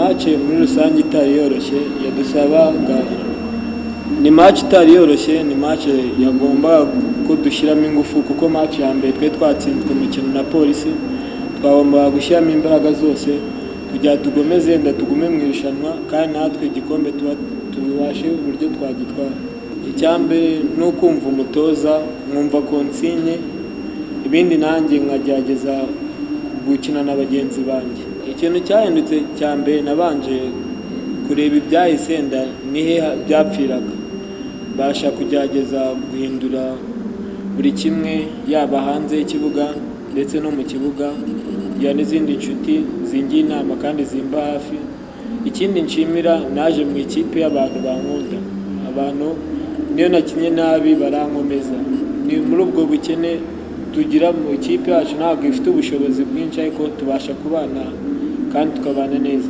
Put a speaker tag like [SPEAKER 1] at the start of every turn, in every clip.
[SPEAKER 1] Match muri rusange itari yoroshye yadusabaga, ni match itari yoroshye, ni match yagomba ko dushyiramo ingufu kuko match ya mbere twe twatsinzwe umukino na polisi, twagomba gushyiramo imbaraga zose kugira tugomeze tugume mu irushanwa kandi natwe igikombe tubashe uburyo twagitwara. Icyambere ni ukumva umutoza, nkumva konsigne, ibindi nanjye nkagerageza gukina na bagenzi banjye. Ikintu cyahindutse cya mbere nabanje kureba ibyahise nihe byapfiraga, basha kugerageza guhindura buri kimwe, yaba hanze y'ikibuga ndetse no mu kibuga, ya n'izindi nshuti zingiye inama kandi zimba hafi. Ikindi nshimira, naje mu ikipe y'abantu bankunda, abantu niyo nakinye nabi barankomeza. Ni muri ubwo bukene tugira mu ikipe yacu, ntabwo ifite ubushobozi bwinshi ariko tubasha kubana kandi tukabana neza.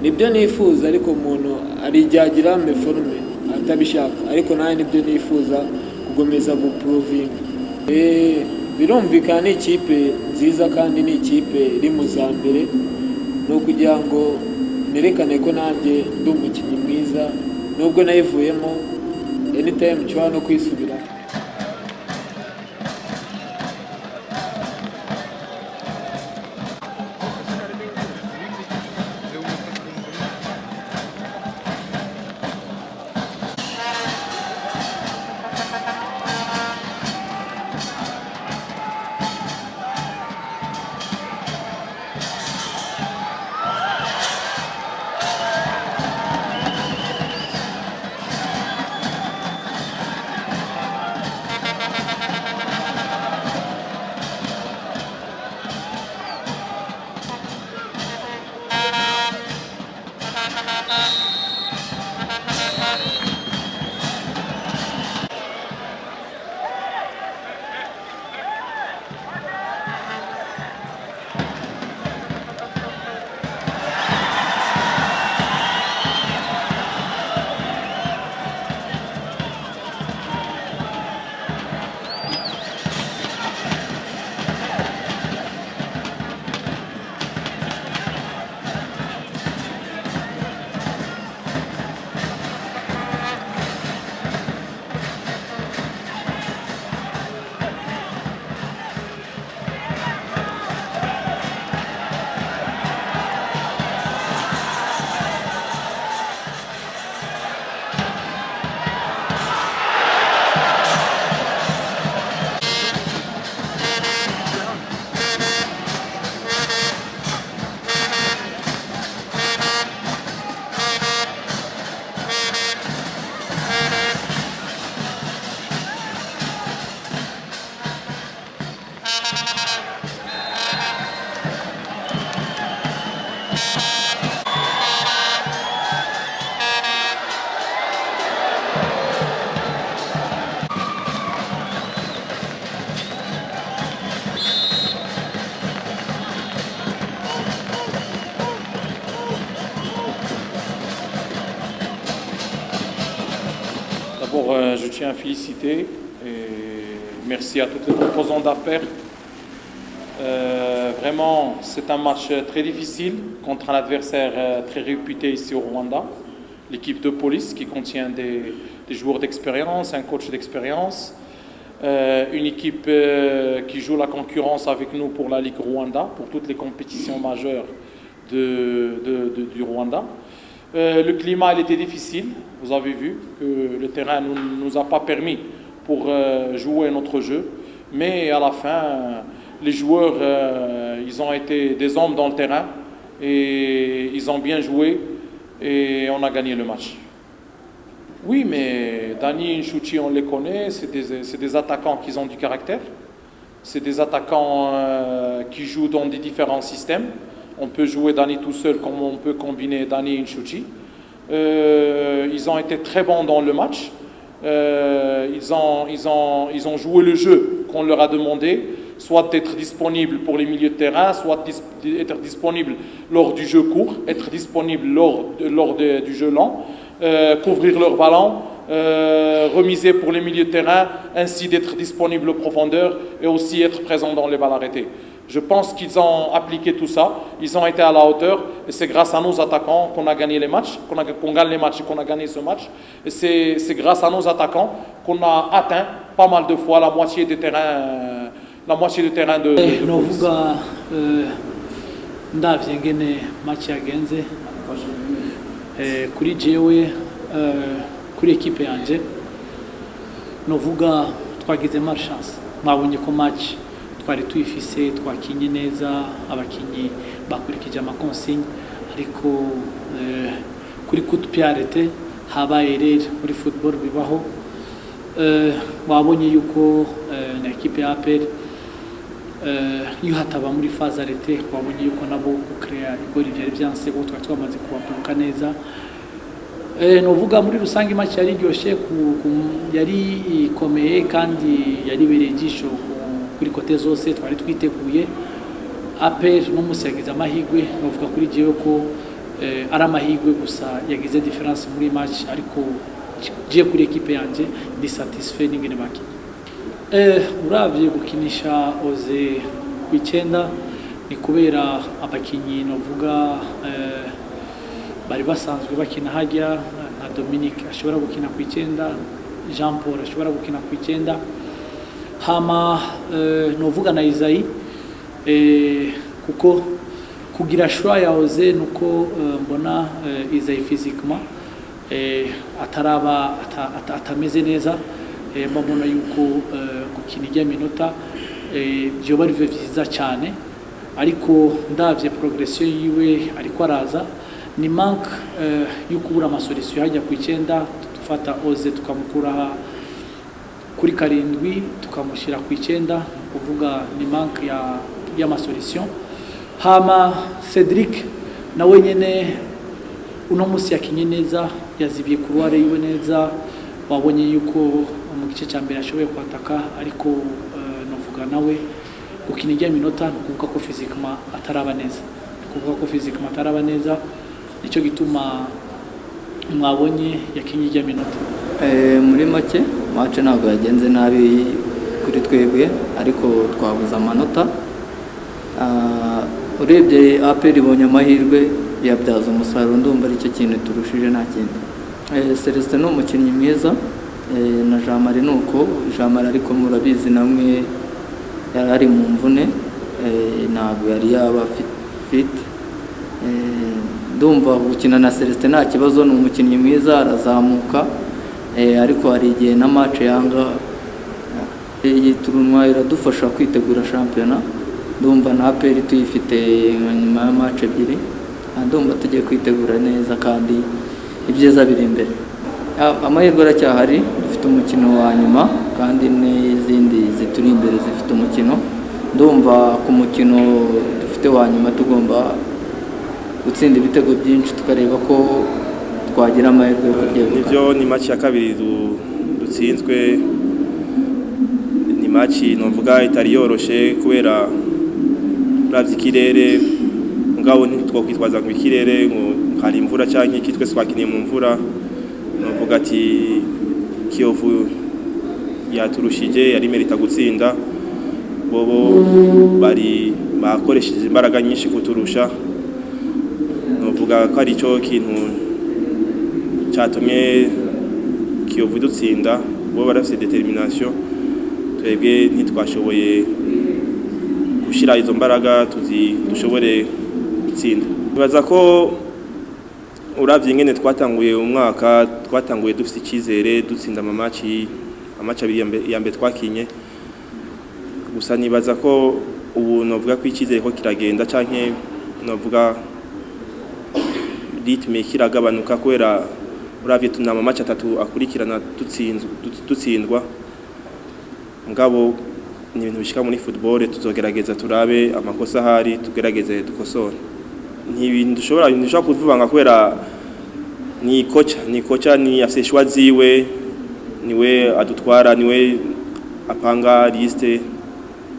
[SPEAKER 1] Nibyo nifuza, ariko umuntu arijyagira meforme atabishaka, ariko nawe nibyo nifuza kugomeza guprovinga. Birumvikana ni ikipe nziza kandi ni ikipe iri mu za mbere, ni ukugira ngo nerekane ko nanjye ndi umukinnyi mwiza, nubwo nayivuyemo anytime nshobora no kwisubira.
[SPEAKER 2] D'abord, je tiens à féliciter et merci à toutes les composantes d'APER. Vraiment, c'est un match très difficile contre un adversaire très réputé ici au Rwanda. L'équipe de police qui contient des joueurs d'expérience, un coach d'expérience. Une équipe qui joue la concurrence avec nous pour la Ligue Rwanda, pour toutes les compétitions majeures du Rwanda. Le climat il était difficile, vous avez vu que le terrain ne nous a pas permis pour jouer notre jeu, mais à la fin, les joueurs, ils ont été des hommes dans le terrain et ils ont bien joué et on a gagné le match. Oui, mais Dani Nshuti, on les connaît, c'est des attaquants qui ont du caractère, c'est des attaquants qui jouent dans des différents systèmes. On peut jouer Dani tout seul comme on peut combiner Dani et Nshuti. Ils ont été très bons dans le match. Ils ont joué le jeu qu'on leur a demandé, soit d'être disponible pour les milieux de terrain, soit être disponible lors du jeu court, être disponible lors du jeu lent, couvrir leur ballon, remiser pour les milieux de terrain, ainsi d'être disponible aux profondeurs et aussi être présent dans les balles arrêtées. Je pense qu'ils ont appliqué tout ça, ils ont été à la hauteur et c'est grâce à nos attaquants qu'on a gagné les matchs, qu'on gagne les matchs et qu'on a gagné ce match. Et c'est grâce à nos attaquants qu'on a atteint pas mal de fois la moitié du terrain de
[SPEAKER 3] novuga ndavye ngene match yagenze kuri jewe kuri equipe yanje novuga twagize malchance mwabonye ko match twari tuyifise twakinye neza abakinyi bakurikije amakonsigne ariko kuri coup de pied arrêté habaye rero muri football bibaho wabonye yuko na equipe ya APR iyo hataba muri phase arrêté wabonye yuko nabo gukrea igori byari byanse ko twari twamaze kubapuka neza novuga muri rusange match yari ryoshe yari ikomeye kandi yari berejisho kuri kote zose twari twiteguye APR n'umusi yagize amahigwe novuga kuri jewe ko ari amahigwe gusa yagize difference muri match ariko je kuri equipe yanje ndi satisfait n'ingene baki uravye gukinisha Oze kw'icenda ni kubera abakinyi novuga bari basanzwe bakina hajya na Dominique ashobora gukina kw'icenda, Jean Paul ashobora gukina kw'icenda, hama novuga na Isaïe kuko kugira choix ya Oze nuko mbona Isaïe physiquement atameze neza mbona yuko gukina ijya minota byo bari vyiza cyane ariko ndavye progression yiwe ariko araza ni manque y'ukubura amasolution hajya ku 9 tufata Oze tukamukura kuri 7 tukamushira ku 9 kuvuga ni manque ya masolution. Hama Cedric nawe nyene uno musi yakinye neza yazibiye kuruare yiwe neza wabonye yuko mu gice cya mbere ashoboye kwataka ariko novuga nawe gukina ijya minota kuvuga ko physiquement ataraba neza nicyo gituma mwabonye yakinye ijya minota
[SPEAKER 4] muri make match ntabwo yagenze nabi kuri twebwe ariko twabuza amanota urebye APR ibonye amahirwe yabyaza umusaruro ndumva ari cyo kintu turushije nta kindi. Celestin ni umukinnyi mwiza na Jean Marie nuko Jean Marie ariko murabizi namwe yari mu mvune ntabwo yari yaba fit ndumva gukina na Celestin nta kibazo ni umukinnyi mwiza arazamuka ariko hari igihe na match yanga iyi turunwa iradufasha kwitegura shampiyona ndumva na APR tuyifite nyuma ya match ebyiri ndumva tugiye kwitegura neza kandi ibyiza biri imbere. Amahirwe aracyahari dufite umukino wa nyuma kandi n'izindi zituri imbere zifite umukino ndumva ku mukino dufite wa nyuma tugomba gutsinda ibitego byinshi tukareba ko twagira amahirwe yo kugenda.
[SPEAKER 5] Nivyo ni match ya kabiri dutsinzwe ni match novuga itari yoroshe kubera uravye ikirere ngabo ntitwokwitwaza ngo ikirere ngo hari imvura cyangwa iki twese twakiniye mu mvura novuga ati Kiyovu yaturushije yari merita gutsinda bobo bari bakoresheje imbaraga nyinshi kuturusha novuga ko ari cyo kintu cyatumye Kiyovu dutsinda bo barafite determination twebwe ntitwashoboye gushira izo mbaraga dushobore gutsinda. Bibaza ko uravye ingene twatanguye umwaka twatanguye dufite icyizere dutsinda amaci abiri ya mbere twakinye gusa nibaza ko ubu novuga ko icyizere ko kiragenda canke novuga ritme kiragabanuka kubera uravye tunama amaci 3 akurikirana dutsindwa mugabo ni ibintu bishika muri football tuzogerageza turabe amakosa ahari tugerageze dukosora dushobora kuvanga kubera ni kocha ni afseshwa ziwe niwe adutwara niwe apanga liste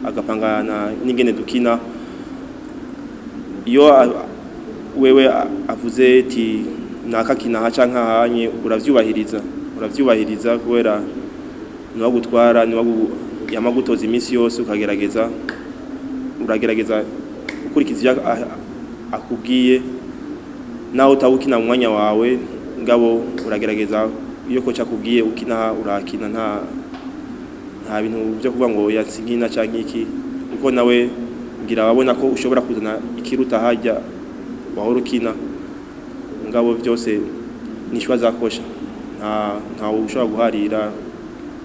[SPEAKER 5] agapanga n'ingene dukina iyo wewe avuze ati nakakina haca nkahanye uravyubahiriza kubera niwa gutwara niwa yamagutoza iminsi yose uragerageza ukurikiza akubwiye naho utawukina mu mwanya wawe ngabo uragerageza iyo kocha akubwiye ukina urakina nta bintu byo kuvuga ngo yatsigina cyangwa iki kuko nawe ngira wabona ko ushobora kuzana ikiruta hajya wahora ukina ngabo byose nishwa zakosha nta ushobora guharira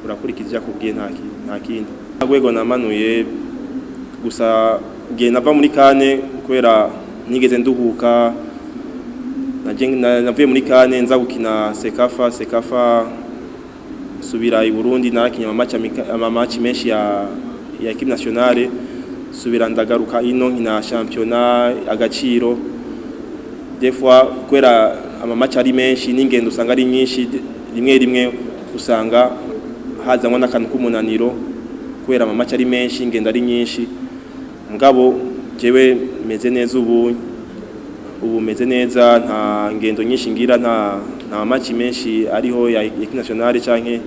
[SPEAKER 5] urakurikiza akubwiye nta kindi agwego namanuye gusa gihe nava muri kane kubera nigeze nduhuka navuye muri kane nza gukina sekafa subira i Burundi narakinya amamatch menshi ya equipe nationale subira ndagaruka ino nkina championnat agaciro des fois kwera amamatch ari menshi n'ingendo usanga ari nyinshi rimwe usanga hazanwa n'akantu k'umunaniro kwera amamatch ari menshi ingendo ari nyinshi mugabo jewe meze neza ubu meze neza nta ngendo nyinshi ngira nta match menshi ariho ya equipe nationale canke